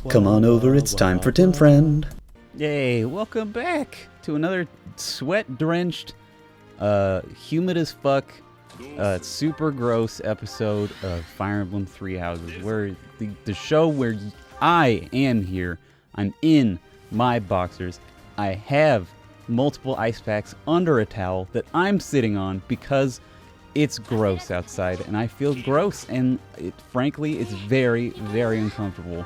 Come on over, it's time for Tim Friend. Yay, welcome back to another sweat-drenched, humid as fuck, super gross episode of Fire Emblem Three Houses, where the show where I am here, I'm in my boxers, I have multiple ice packs under a towel that I'm sitting on because it's gross outside, and I feel gross, and frankly, it's very, very uncomfortable.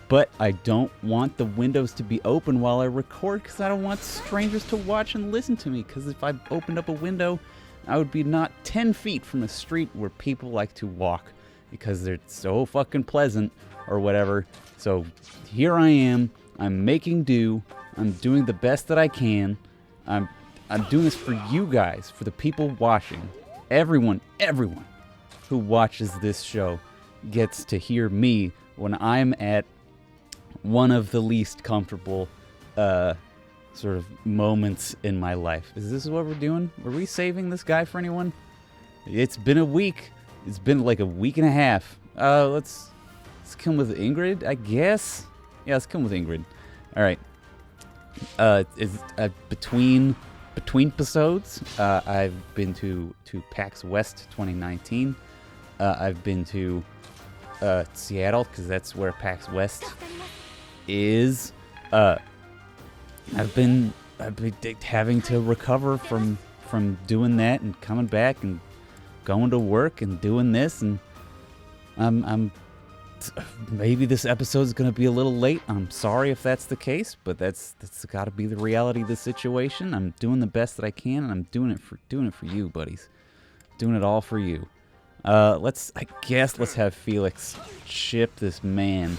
But I don't want the windows to be open while I record because I don't want strangers to watch and listen to me. Because if I opened up a window, I would be not 10 feet from a street where people like to walk because they're so fucking pleasant or whatever. So here I am. I'm making do. I'm doing the best that I can. I'm doing this for you guys, for the people watching. Everyone who watches this show gets to hear me when I'm at one of the least comfortable sort of moments in my life. Is this what we're doing? Were we saving this guy for anyone? It's been a week. It's been like a week and a half. Let's come with Ingrid, I guess. Yeah, let's come with Ingrid. All right. Between episodes, I've been to PAX West 2019. I've been to Seattle because that's where PAX West is. I've been having to recover from doing that and coming back and going to work and doing this, and I'm maybe this episode is going to be a little late. I'm sorry if that's the case, but that's got to be the reality of the situation. I'm doing the best that I can, and I'm doing it for you, buddies. Doing it all for you. Let's have Felix ship this man.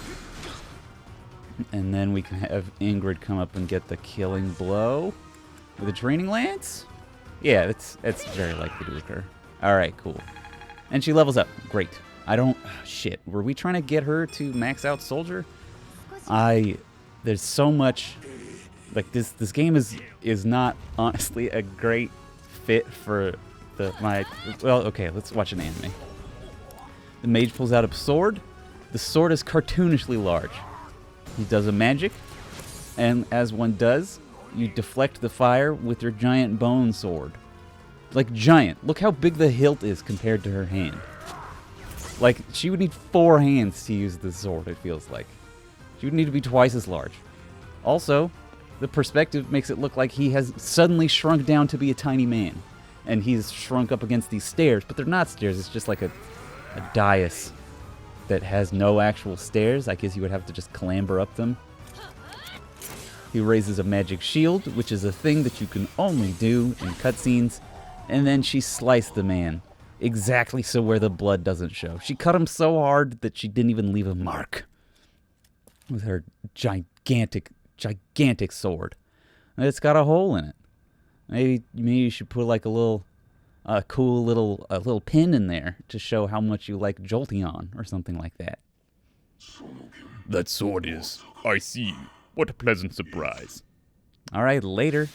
And then we can have Ingrid come up and get the killing blow with a training lance? Yeah, that's very likely to occur. Alright, cool. And she levels up. Great. Shit. Were we trying to get her to max out soldier? There's so much, like this game is not honestly a great fit for well, okay, let's watch an anime. The mage pulls out a sword. The sword is cartoonishly large. He does a magic, and as one does, you deflect the fire with your giant bone sword. Like giant. Look how big the hilt is compared to her hand. Like, she would need 4 hands to use this sword, it feels like. She would need to be twice as large. Also, the perspective makes it look like he has suddenly shrunk down to be a tiny man. And he's shrunk up against these stairs, but they're not stairs, it's just like a dais that has no actual stairs. I guess you would have to just clamber up them. He raises a magic shield, which is a thing that you can only do in cutscenes. And then she sliced the man. Exactly so where the blood doesn't show. She cut him so hard that she didn't even leave a mark. With her gigantic sword. And it's got a hole in it. Maybe you should put like a cool little pin in there to show how much you like Jolteon or something like that. That sword is. I see. What a pleasant surprise. Alright, later.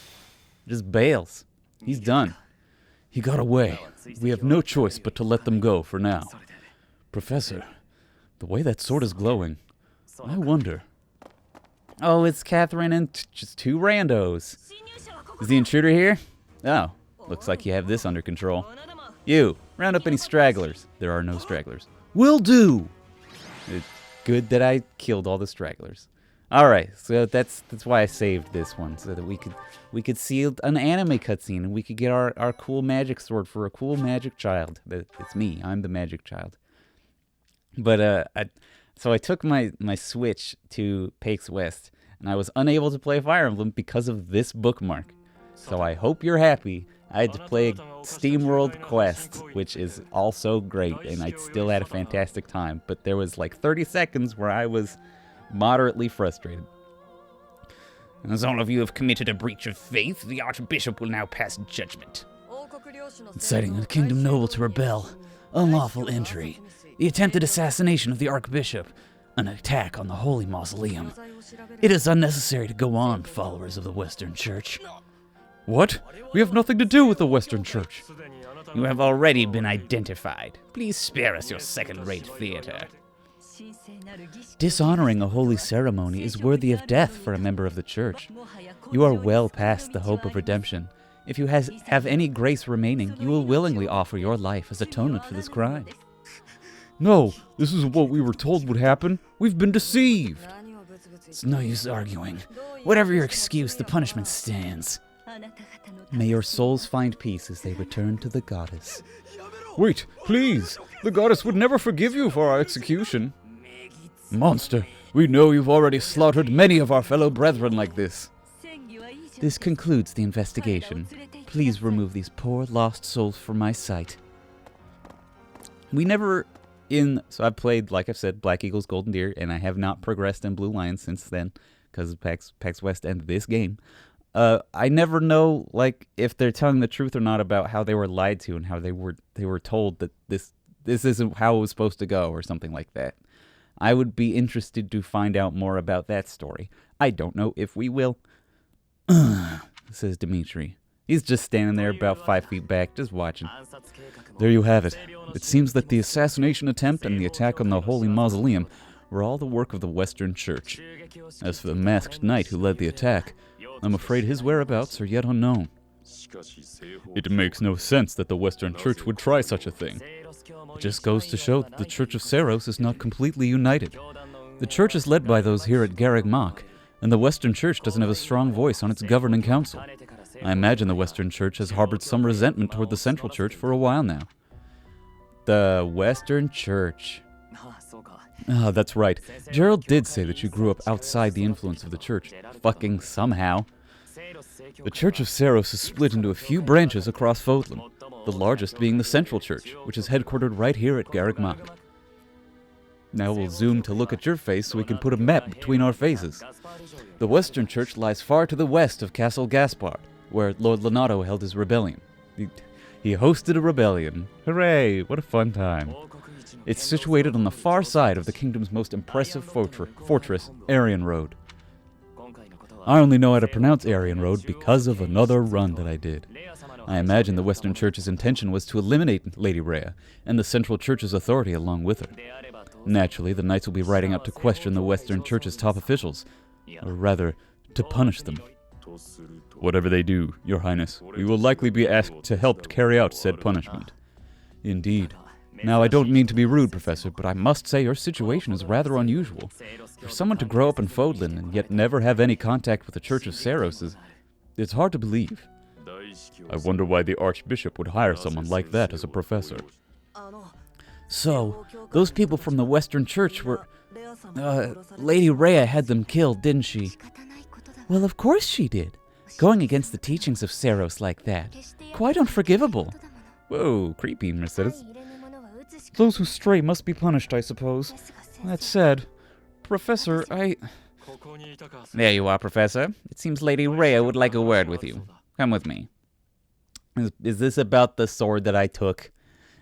Just bails. He's done. He got away. We have no choice but to let them go for now. Professor, the way that sword is glowing, I wonder. Oh, it's Catherine and just 2 randos. Is the intruder here? Oh, looks like you have this under control. You, round up any stragglers. There are no stragglers. Will do! It's good that I killed all the stragglers. Alright, so that's why I saved this one, so that we could see an anime cutscene, and we could get our cool magic sword for a cool magic child. It's me, I'm the magic child. But, so I took my Switch to PAX West, and I was unable to play Fire Emblem because of this bookmark. So I hope you're happy. I had to play SteamWorld Quest, which is also great, and I still had a fantastic time. But there was like 30 seconds where I was moderately frustrated. As all of you have committed a breach of faith, the Archbishop will now pass judgment. Inciting a kingdom noble to rebel, unlawful entry, the attempted assassination of the Archbishop, an attack on the Holy Mausoleum. It is unnecessary to go on, followers of the Western Church. What? We have nothing to do with the Western Church. You have already been identified. Please spare us your second-rate theater. Dishonoring a holy ceremony is worthy of death for a member of the church. You are well past the hope of redemption. If you have any grace remaining, you will willingly offer your life as atonement for this crime. No, this is what we were told would happen. We've been deceived. It's no use arguing. Whatever your excuse, the punishment stands. May your souls find peace as they return to the goddess. Wait, please. The goddess would never forgive you for our execution. Monster, we know you've already slaughtered many of our fellow brethren like this. This concludes the investigation. Please remove these poor lost souls from my sight. So I've played, like I've said, Black Eagles Golden Deer, and I have not progressed in Blue Lion since then, because PAX West ended this game. I never know, like, if they're telling the truth or not about how they were lied to and how they were told that this isn't how it was supposed to go or something like that. I would be interested to find out more about that story. I don't know if we will. Says Dimitri. He's just standing there about 5 feet back, just watching. There you have it. It seems that the assassination attempt and the attack on the Holy Mausoleum were all the work of the Western Church. As for the masked knight who led the attack, I'm afraid his whereabouts are yet unknown. It makes no sense that the Western Church would try such a thing. It just goes to show that the Church of Saros is not completely united. The Church is led by those here at Garreg Mach, and the Western Church doesn't have a strong voice on its governing council. I imagine the Western Church has harbored some resentment toward the Central Church for a while now. The Western Church. Ah, that's right. Gerald did say that you grew up outside the influence of the Church. Fucking somehow. The Church of Saros is split into a few branches across Fodlan, the largest being the Central Church, which is headquartered right here at Garreg Mach. Now we'll zoom to look at your face so we can put a map between our faces. The Western Church lies far to the west of Castle Gaspard, where Lord Lenato held his rebellion. He hosted a rebellion. Hooray, what a fun time. It's situated on the far side of the kingdom's most impressive fortress, Aryan Road. I only know how to pronounce Aryan Road because of another run that I did. I imagine the Western Church's intention was to eliminate Lady Rhea, and the Central Church's authority along with her. Naturally, the Knights will be riding out to question the Western Church's top officials, or rather, to punish them. Whatever they do, Your Highness, we will likely be asked to help carry out said punishment. Indeed. Now, I don't mean to be rude, Professor, but I must say your situation is rather unusual. For someone to grow up in Fodlan and yet never have any contact with the Church of Saros it's hard to believe. I wonder why the Archbishop would hire someone like that as a professor. So, those people from the Western Church were... Lady Rhea had them killed, didn't she? Well, of course she did. Going against the teachings of Saros like that. Quite unforgivable. Whoa, creepy, Mercedes. Those who stray must be punished, I suppose. That said, Professor, There you are, Professor. It seems Lady Rhea would like a word with you. Come with me. Is this about the sword that I took?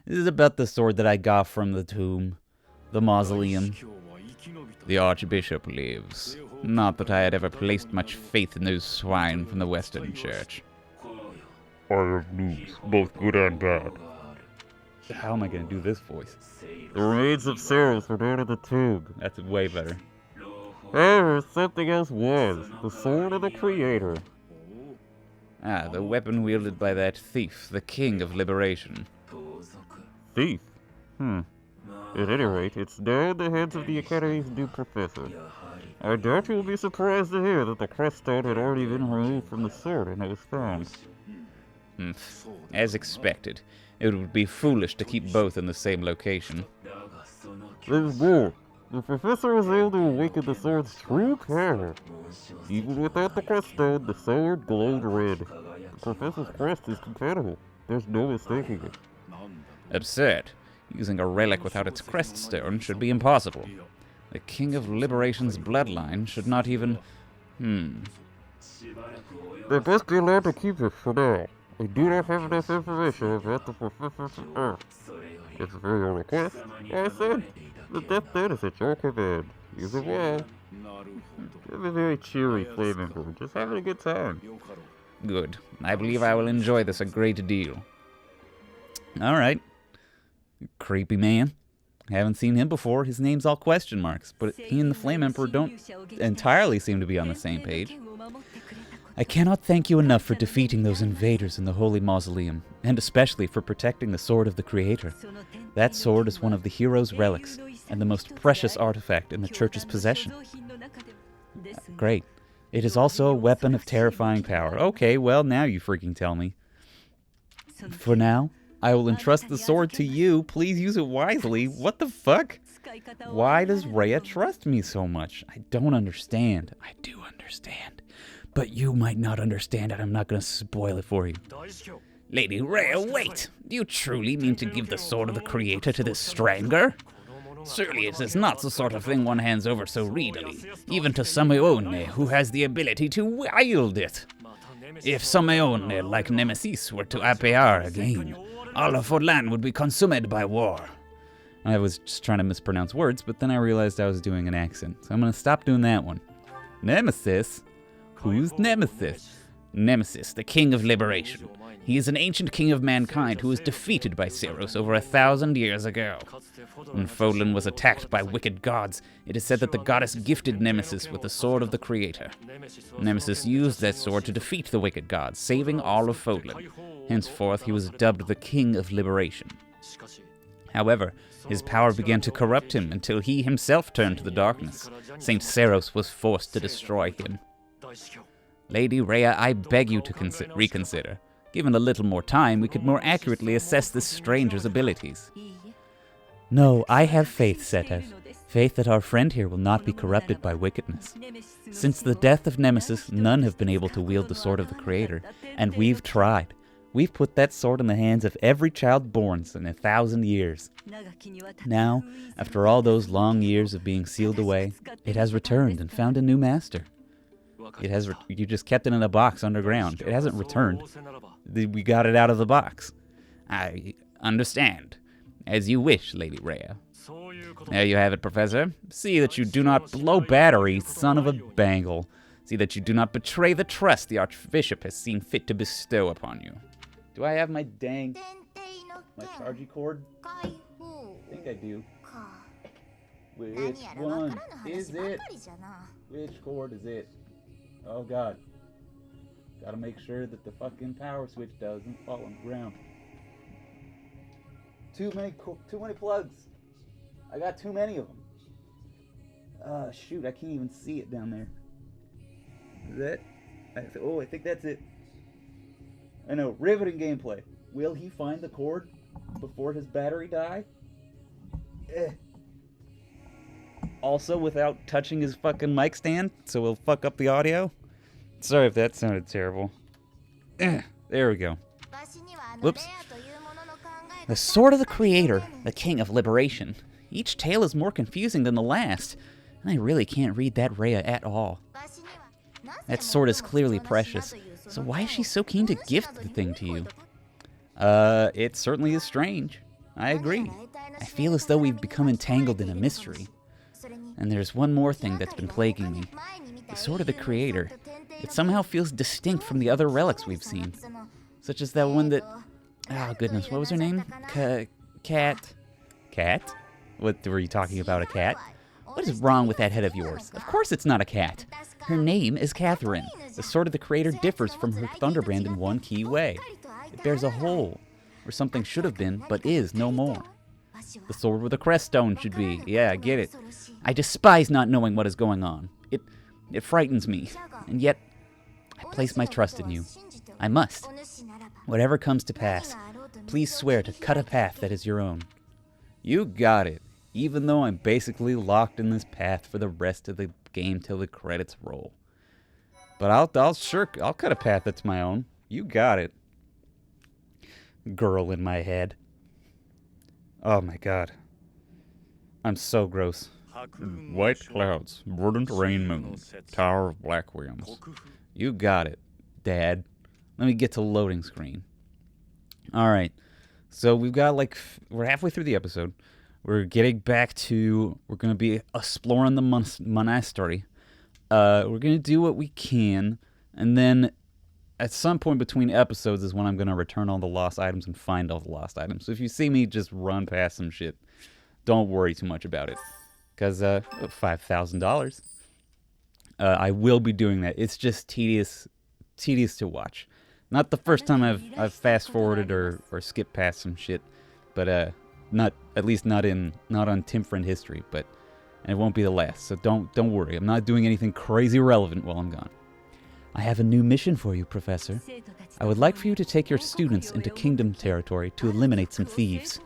This is about the sword that I got from the tomb. The mausoleum. The Archbishop lives. Not that I had ever placed much faith in those swine from the Western Church. I have news, both good and bad. How am I going to do this voice? The remains of Saros were down at the tomb. That's way better. However, something else was. The sword of the Creator. Ah, the weapon wielded by that thief, the King of Liberation. Thief? At any rate, it's now in the hands of the Academy's new professor. I doubt you will be surprised to hear that the creststone had already been removed from the sword when it was found. As expected. It would be foolish to keep both in the same location. There's more. The professor was able to awaken the sword's true power. Even without the creststone, the sword glowed red. The professor's crest is compatible. There's no mistaking it. Absurd. Using a relic without its creststone should be impossible. The King of Liberation's bloodline should not even... They best be allowed to keep it for now. I do not have enough information about the professor's Earth. It's a very request. I said, the death note is at your command. Use it well. Have a very cheery flame ember. Just having a good time. Good. I believe I will enjoy this a great deal. All right. Creepy man. Haven't seen him before. His name's all question marks, but he and the Flame Emperor don't entirely seem to be on the same page. I cannot thank you enough for defeating those invaders in the Holy Mausoleum, and especially for protecting the Sword of the Creator. That sword is one of the hero's relics, and the most precious artifact in the Church's possession. Great. It is also a weapon of terrifying power. Okay, well, now you freaking tell me. For now, I will entrust the sword to you. Please use it wisely. What the fuck? Why does Rhea trust me so much? I don't understand. I do understand. But you might not understand, and I'm not going to spoil it for you. Lady Rhea, wait! Do you truly mean to give the Sword of the Creator to this stranger? Surely it is not the sort of thing one hands over so readily, even to Sameone, who has the ability to wield it. If Sameone, like Nemesis, were to appear again, all of Forlan would be consumed by war. I was just trying to mispronounce words, but then I realized I was doing an accent, so I'm going to stop doing that one. Nemesis? Who's Nemesis? Nemesis, the King of Liberation. He is an ancient king of mankind who was defeated by Ceros over 1,000 years ago. When Fodlan was attacked by wicked gods, it is said that the goddess gifted Nemesis with the Sword of the Creator. Nemesis used that sword to defeat the wicked gods, saving all of Fodlan. Henceforth, he was dubbed the King of Liberation. However, his power began to corrupt him until he himself turned to the darkness. Saint Ceros was forced to destroy him. Lady Rhea, I beg you to reconsider. Given a little more time, we could more accurately assess this stranger's abilities. No, I have faith, Setev. Faith that our friend here will not be corrupted by wickedness. Since the death of Nemesis, none have been able to wield the Sword of the Creator, and we've tried. We've put that sword in the hands of every child born in 1,000 years. Now, after all those long years of being sealed away, it has returned and found a new master. It has. You just kept it in a box underground. It hasn't returned. We got it out of the box. I understand. As you wish, Lady Rhea. There you have it, Professor. See that you do not blow battery, son of a bangle. See that you do not betray the trust the Archbishop has seen fit to bestow upon you. Do I have my charging cord? I think I do. Which one is it? Which cord is it? Oh god. Gotta make sure that the fucking power switch doesn't fall on the ground. Too many plugs. I got too many of them. Shoot, I can't even see it down there. Is that? I think that's it. I know, riveting gameplay. Will he find the cord before his battery die? Also without touching his fucking mic stand, so we'll fuck up the audio. Sorry if that sounded terrible. There we go. Whoops. The Sword of the Creator, the King of Liberation. Each tale is more confusing than the last, and I really can't read that Rhea at all. That sword is clearly precious, so why is she so keen to gift the thing to you? It certainly is strange. I agree. I feel as though we've become entangled in a mystery. And there's one more thing that's been plaguing me. The Sword of the Creator. It somehow feels distinct from the other relics we've seen. Such as that one that... Oh, goodness, what was her name? Cat? Cat? What, were you talking about, a cat? What is wrong with that head of yours? Of course it's not a cat. Her name is Catherine. The Sword of the Creator differs from her Thunderbrand in one key way. It bears a hole, where something should have been, but is no more. The sword with a crest stone should be. Yeah, I get it. I despise not knowing what is going on. It frightens me, and yet I place my trust in you. I must. Whatever comes to pass, please swear to cut a path that is your own. You got it. Even though I'm basically locked in this path for the rest of the game till the credits roll. But I'll cut a path that's my own. You got it. Girl in my head. Oh my god. I'm so gross. White clouds, verdant rain moon, tower of black winds. You got it, Dad. Let me get to loading screen. Alright. So we've got we're halfway through the episode. We're getting back to, we're going to be exploring the monastery. We're going to do what we can, and then at some point between episodes is when I'm going to return all the lost items and find all the lost items. So if you see me just run past some shit, don't worry too much about it. Because $5,000. I will be doing that. It's just tedious to watch. Not the first time I've fast forwarded or skipped past some shit, but not on Tim Friend history, but and it won't be the last. So don't worry. I'm not doing anything crazy relevant while I'm gone. I have a new mission for you, Professor. I would like for you to take your students into Kingdom territory to eliminate some thieves.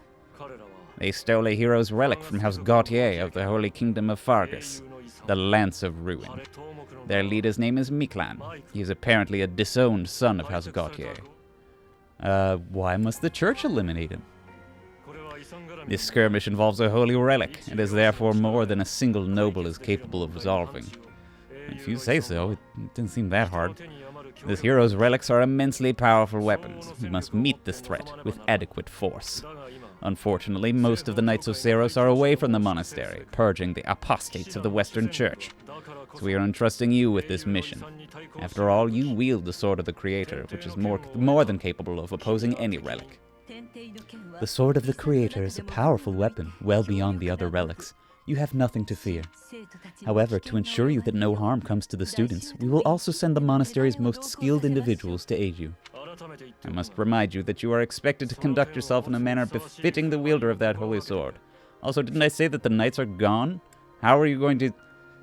They stole a hero's relic from House Gautier of the Holy Kingdom of Fargus, the Lance of Ruin. Their leader's name is Miklan. He is apparently a disowned son of House Gautier. Why must the church eliminate him? This skirmish involves a holy relic, and is therefore more than a single noble is capable of resolving. If you say so, it didn't seem that hard. This hero's relics are immensely powerful weapons. We must meet this threat with adequate force. Unfortunately, most of the Knights of Ceros are away from the monastery, purging the apostates of the Western Church. So we are entrusting you with this mission. After all, you wield the Sword of the Creator, which is more than capable of opposing any relic. The Sword of the Creator is a powerful weapon, well beyond the other relics. You have nothing to fear. However, to ensure you that no harm comes to the students, we will also send the monastery's most skilled individuals to aid you. I must remind you that you are expected to conduct yourself in a manner befitting the wielder of that holy sword. Also, didn't I say that the knights are gone? How are you going to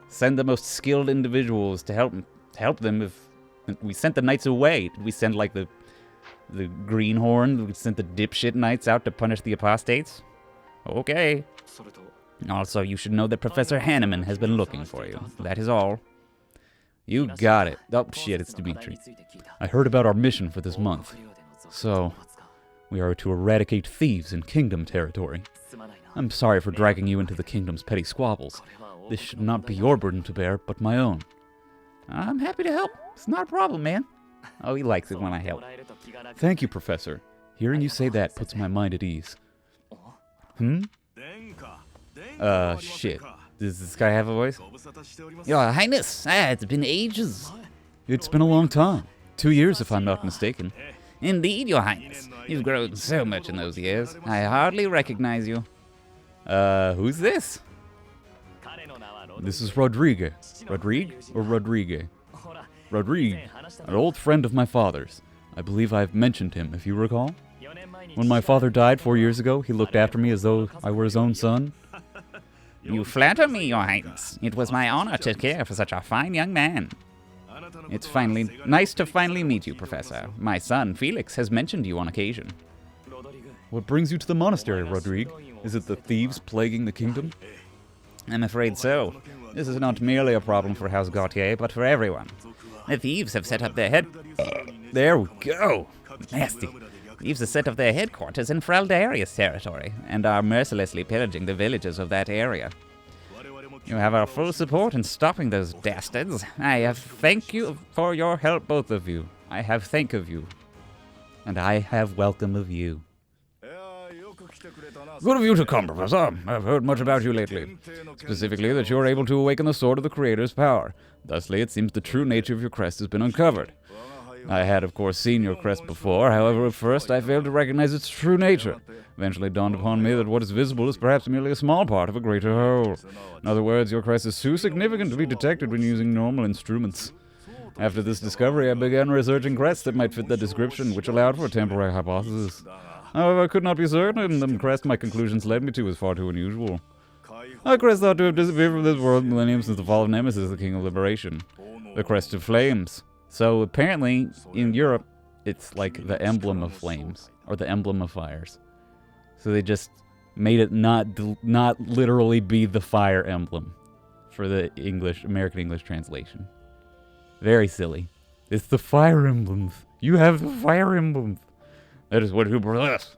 send the most skilled individuals to help them if we sent the knights away? Did we send like the greenhorn? We sent the dipshit knights out to punish the apostates? Okay. Also, you should know that Professor Hanneman has been looking for you. That is all. You got it. Oh, shit, it's Dimitri. I heard about our mission for this month. So, we are to eradicate thieves in Kingdom territory. I'm sorry for dragging you into the Kingdom's petty squabbles. This should not be your burden to bear, but my own. I'm happy to help. It's not a problem, man. Oh, he likes it when I help. Thank you, Professor. Hearing you say that puts my mind at ease. Shit. Does this guy have a voice? Your Highness, it's been ages. It's been a long time. 2 years, if I'm not mistaken. Indeed, Your Highness. You've grown so much in those years. I hardly recognize you. Who's this? This is Rodrigue. Rodrigue or Rodrigue? Rodrigue, an old friend of my father's. I believe I've mentioned him, if you recall. When my father died 4 years ago, he looked after me as though I were his own son. You flatter me, Your Highness. It was my honor to care for such a fine young man. It's nice to finally meet you, Professor. My son, Felix, has mentioned you on occasion. What brings you to the monastery, Rodrigue? Is it the thieves plaguing the kingdom? I'm afraid so. This is not merely a problem for House Gautier, but for everyone. The thieves have set up their There we go! Nasty. Thieves have set up their headquarters in Fraldarius territory, and are mercilessly pillaging the villages of that area. You have our full support in stopping those dastards. I have thank you for your help, both of you. I have thank of you. And I have welcome of you. Good of you to come, Professor. I've heard much about you lately. Specifically, that you are able to awaken the Sword of the Creator's power. Thusly, it seems the true nature of your crest has been uncovered. I had, of course, seen your crest before, however, at first I failed to recognize its true nature. Eventually dawned upon me that what is visible is perhaps merely a small part of a greater whole. In other words, your crest is too significant to be detected when using normal instruments. After this discovery, I began researching crests that might fit that description, which allowed for a temporary hypothesis. However, I could not be certain, and the crest my conclusions led me to was far too unusual. Our crest thought to have disappeared from this world millennium since the fall of Nemesis, the King of Liberation. The Crest of Flames. So apparently, in Europe, it's like the emblem of flames, or the emblem of fires. So they just made it not literally be the fire emblem for the American English translation. Very silly. It's the fire emblems. You have the fire emblems. That is what you possess.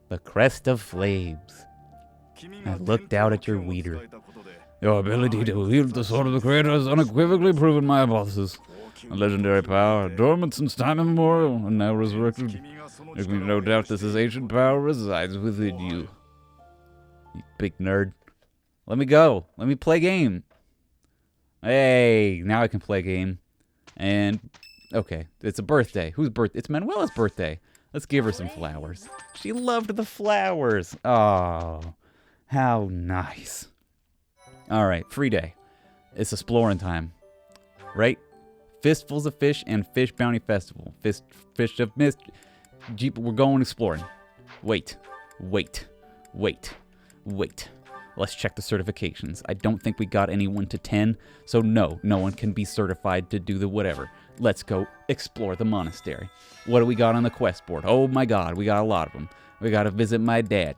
The Crest of Flames. I looked out at your weeder. Your ability to wield the Sword of the Creator has unequivocally proven my hypothesis. A legendary power, dormant since time immemorial, and now resurrected. There's no doubt this ancient power resides within you. You big nerd. Let me go. Let me play game. Hey, now I can play game. And, okay, it's a birthday. Whose birthday? It's Manuela's birthday. Let's give her some flowers. She loved the flowers. Oh, How nice. Alright, free day. It's exploring time. Right? Fistfuls of Fish and Fish Bounty Festival. Fish of Mist. Jeep, we're going exploring. Wait. Let's check the certifications. I don't think we got anyone to 10, so no one can be certified to do the whatever. Let's go explore the monastery. What do we got on the quest board? Oh my god, we got a lot of them. We gotta visit my dad.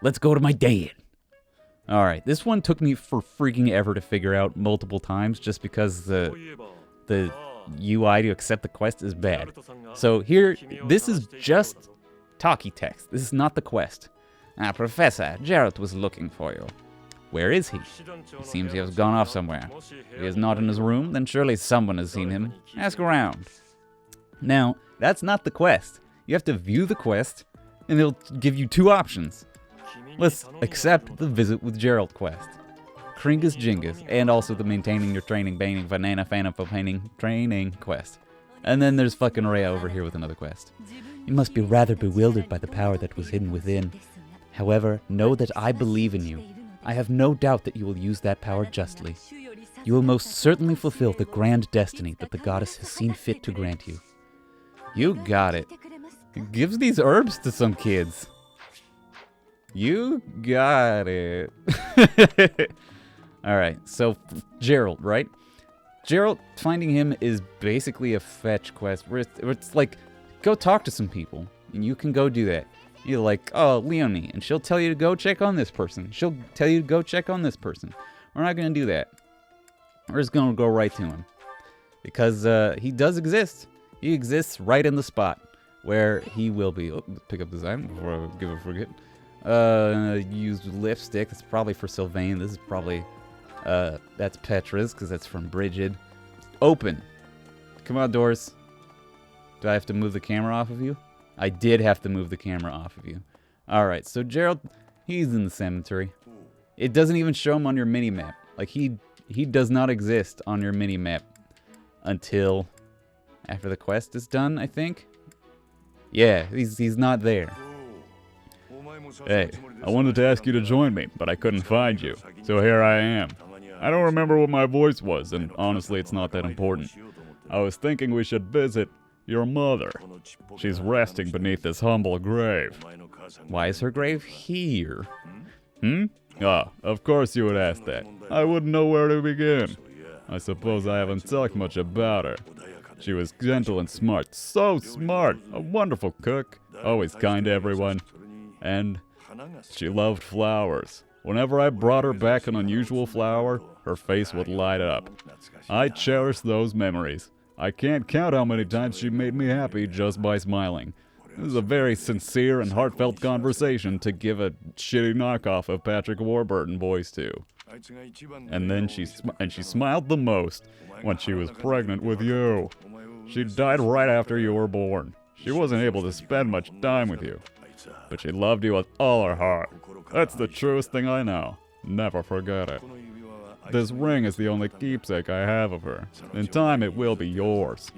Let's go to my dad. Alright, this one took me for freaking ever to figure out multiple times just because the UI to accept the quest is bad. So here, this is just talkie text. This is not the quest. Professor, Gerald was looking for you. Where is he? He seems he has gone off somewhere. If he is not in his room, then surely someone has seen him. Ask around. Now, that's not the quest. You have to view the quest, and it'll give you two options. Let's accept the Visit with Gerald quest. Kringus Jingus, and also the Maintaining Your Training, Banning, Banana, Fan of Painting Training quest. And then there's fucking Rhea over here with another quest. You must be rather bewildered by the power that was hidden within. However, know that I believe in you. I have no doubt that you will use that power justly. You will most certainly fulfill the grand destiny that the goddess has seen fit to grant you. You got it. It gives these herbs to some kids. You got it. Alright, so Gerald, right? Gerald, finding him is basically a fetch quest where it's like, go talk to some people, and you can go do that. You're like, oh, Leonie, and she'll tell you to go check on this person. She'll tell you to go check on this person. We're not going to do that. We're just going to go right to him. Because he does exist. He exists right in the spot where he will be. Oh, pick up design before I give a forget. Use lipstick. That's probably for Sylvain. This is probably, that's Petra's because that's from Brigid. Open. Come on, doors. Do I have to move the camera off of you? I did have to move the camera off of you. Alright, so Gerald, he's in the cemetery. It doesn't even show him on your mini-map. Like, he does not exist on your mini-map until after the quest is done, I think. Yeah, he's not there. Hey, I wanted to ask you to join me, but I couldn't find you. So here I am. I don't remember what my voice was, and honestly, it's not that important. I was thinking we should visit your mother. She's resting beneath this humble grave. Why is her grave here? Ah, of course you would ask that. I wouldn't know where to begin. I suppose I haven't talked much about her. She was gentle and smart. So smart! A wonderful cook. Always kind to everyone. And she loved flowers. Whenever I brought her back an unusual flower, her face would light up. I cherish those memories. I can't count how many times she made me happy just by smiling. This is a very sincere and heartfelt conversation to give a shitty knockoff of Patrick Warburton voice to. And then she smiled the most when she was pregnant with you. She died right after you were born. She wasn't able to spend much time with you, but she loved you with all her heart. That's the truest thing I know. Never forget it. This ring is the only keepsake I have of her. In time, it will be yours.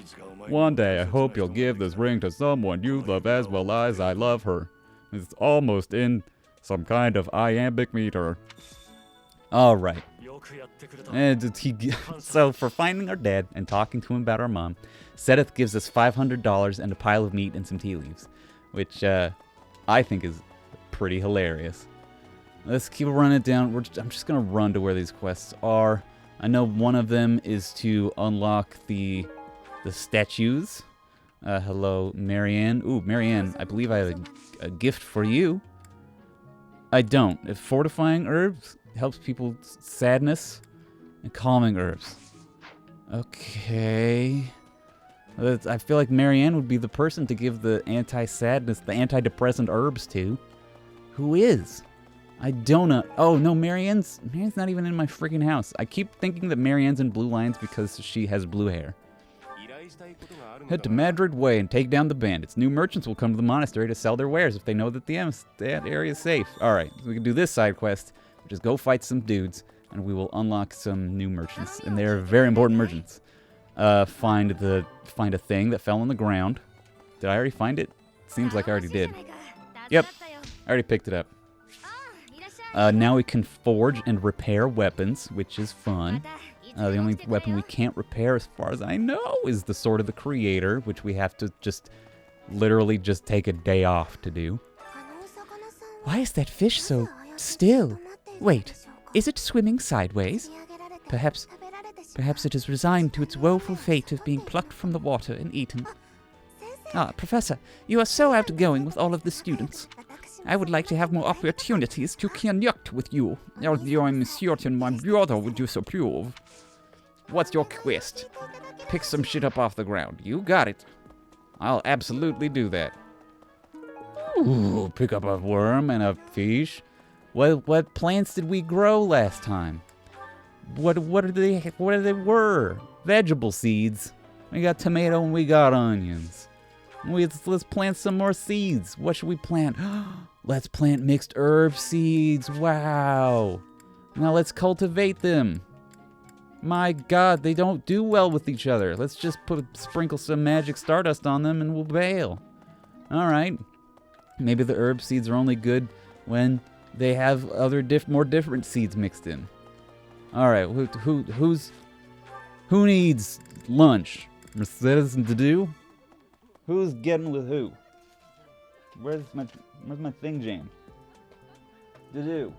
One day, I hope you'll give this ring to someone you love as well as I love her. It's almost in some kind of iambic meter. Alright. And so, for finding our dad and talking to him about our mom, Sedith gives us $500 and a pile of meat and some tea leaves, which I think is pretty hilarious. Let's keep running down. I'm just going to run to where these quests are. I know one of them is to unlock the statues. Hello, Marianne. Ooh, Marianne, I believe I have a gift for you. I don't. If fortifying herbs helps people sadness and calming herbs. Okay. I feel like Marianne would be the person to give the anti-sadness, the antidepressant herbs to. Who is? I don't know. Oh, no, Marianne's not even in my freaking house. I keep thinking that Marianne's in Blue Lines because she has blue hair. Head to Madrid Way and take down the bandits. New merchants will come to the monastery to sell their wares if they know that that area is safe. Alright, so we can do this side quest, which is go fight some dudes, and we will unlock some new merchants. And they're very important merchants. Find a thing that fell on the ground. Did I already find it? Seems like I already did. Yep, I already picked it up. Now we can forge and repair weapons, which is fun. The only weapon we can't repair, as far as I know, is the Sword of the Creator, which we have to literally just take a day off to do. Why is that fish so still? Wait, is it swimming sideways? Perhaps it is resigned to its woeful fate of being plucked from the water and eaten. Ah, Professor, you are so outgoing with all of the students. I would like to have more opportunities to connect with you. Although I'm certain my brother would disapprove. What's your quest? Pick some shit up off the ground. You got it. I'll absolutely do that. Ooh, pick up a worm and a fish. What plants did we grow last time? What are they were? Vegetable seeds. We got tomato and we got onions. Let's plant some more seeds. What should we plant? Let's plant mixed herb seeds. Wow. Now let's cultivate them. My God, they don't do well with each other. Let's just sprinkle some magic stardust on them and we'll bail. All right. Maybe the herb seeds are only good when they have other more different seeds mixed in. All right. Who needs lunch? Mercedes and Dadu? Who's getting with who? Where's my thing jam? Dadu.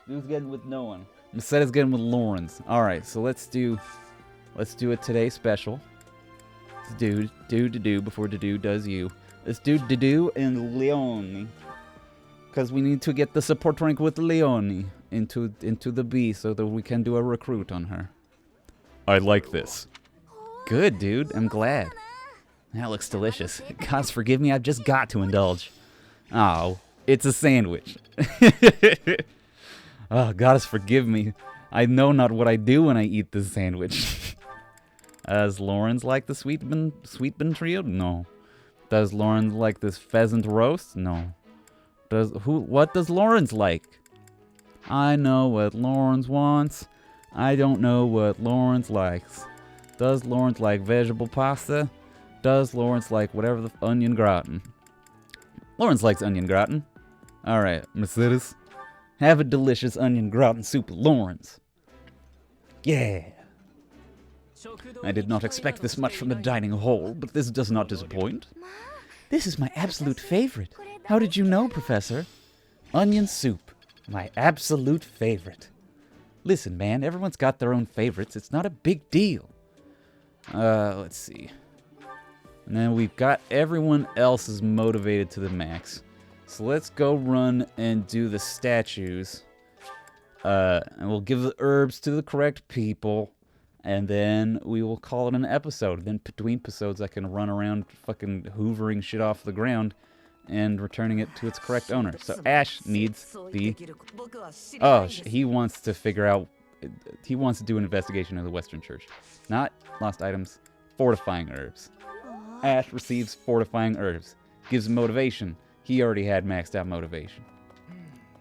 Who's getting with no one? Mercedes getting with Lawrence. All right, so let's do it today special. Let's do before Dadu does you. Let's do Dadu and Leone, because we need to get the support rank with Leone into the B so that we can do a recruit on her. I like this. Good, dude. I'm glad. That looks delicious. Gods forgive me, I've just got to indulge. Oh, it's a sandwich. Oh, goddess forgive me. I know not what I do when I eat this sandwich. Does Lawrence like the sweetbin trio? No. Does Lawrence like this pheasant roast? No. What does Lawrence like? I know what Lawrence wants. I don't know what Lawrence likes. Does Lawrence like vegetable pasta? Does Lawrence like whatever the onion gratin? Lawrence likes onion gratin. Alright, Mercedes. Have a delicious onion gratin soup, Lawrence. Yeah. I did not expect this much from the dining hall, but this does not disappoint. This is my absolute favorite. How did you know, Professor? Onion soup. My absolute favorite. Listen, man, everyone's got their own favorites. It's not a big deal. Let's see. And then we've got everyone else is motivated to the max. So let's go run and do the statues. And we'll give the herbs to the correct people. And then we will call it an episode. Then between episodes, I can run around fucking hoovering shit off the ground and returning it to its correct owner. So Ash needs the... Oh, he wants to figure out... He wants to do an investigation of the Western Church. Not lost items, fortifying herbs. Ash receives fortifying herbs. Gives him motivation. He already had maxed out motivation.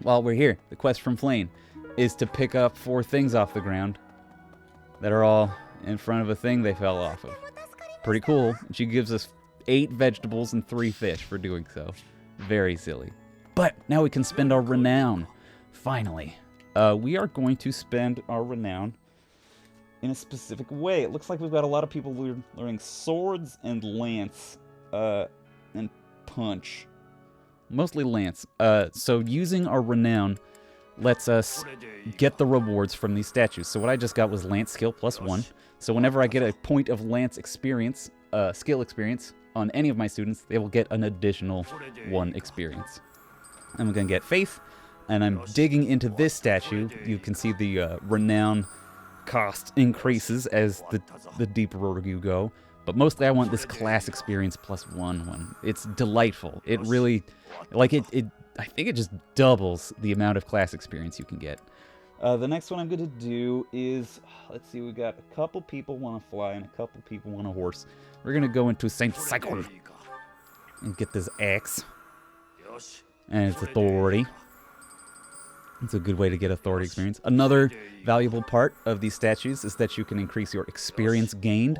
While we're here, the quest from Flame is to pick up 4 things off the ground that are all in front of a thing they fell off of. Pretty cool. She gives us 8 vegetables and 3 fish for doing so. Very silly. But now we can spend our renown. Finally. We are going to spend our renown in a specific way. It looks like we've got a lot of people learning swords and lance and punch. Mostly lance. So using our renown lets us get the rewards from these statues. So what I just got was lance skill +1. So whenever I get a point of lance experience, skill experience on any of my students, they will get an additional 1 experience. I'm going to get faith, and I'm digging into this statue. You can see the renown cost increases as the deeper you go. But mostly I want this class experience +1 one. It's delightful. It really, like I think it just doubles the amount of class experience you can get. The next one I'm going to do is, let's see, we got a couple people want to fly and a couple people want a horse. We're going to go into Saint Cycle and get this axe. And it's authority. It's a good way to get authority experience. Another valuable part of these statues is that you can increase your experience gained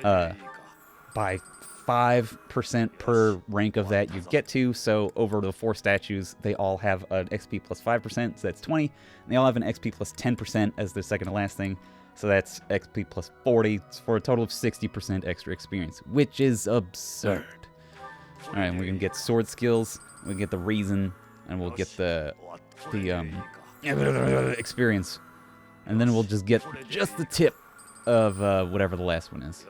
by 5% per rank of that you get to. So over the 4 statues, they all have an XP plus 5%, so that's 20. And they all have an XP plus 10% as their second to last thing. So that's XP plus 40 for a total of 60% extra experience, which is absurd. All right, and we're gonna get sword skills. We get the reason, and we'll get the experience, and then we'll just get just the tip of whatever the last one is.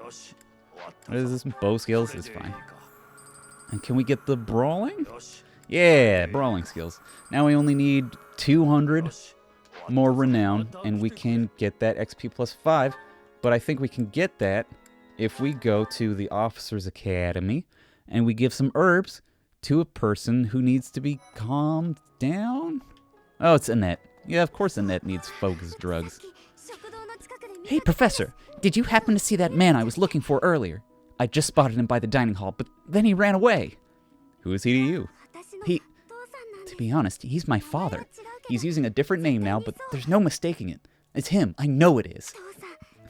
What is this? Bow skills is fine. And can we get the brawling? Yeah, brawling skills. Now we only need 200 more renown, and we can get that XP plus 5. But I think we can get that if we go to the Officers Academy and we give some herbs to a person who needs to be calmed down. Oh, it's Annette. Yeah, of course Annette needs focus drugs. Hey, Professor, did you happen to see that man I was looking for earlier? I just spotted him by the dining hall, but then he ran away. Who is he to you? To be honest, he's my father. He's using a different name now, but there's no mistaking it. It's him. I know it is.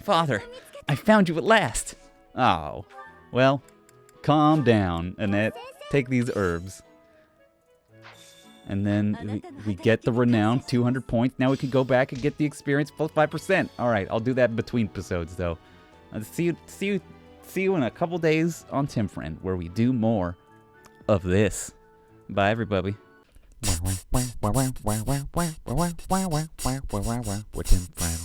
Father, I found you at last. Oh, well, calm down, Annette. Take these herbs. And then we get the renown, 200 points. Now we can go back and get the experience plus 5%. All right, I'll do that between episodes, though. See you in a couple days on Tim Friend, where we do more of this. Bye, everybody. We're Tim Friend.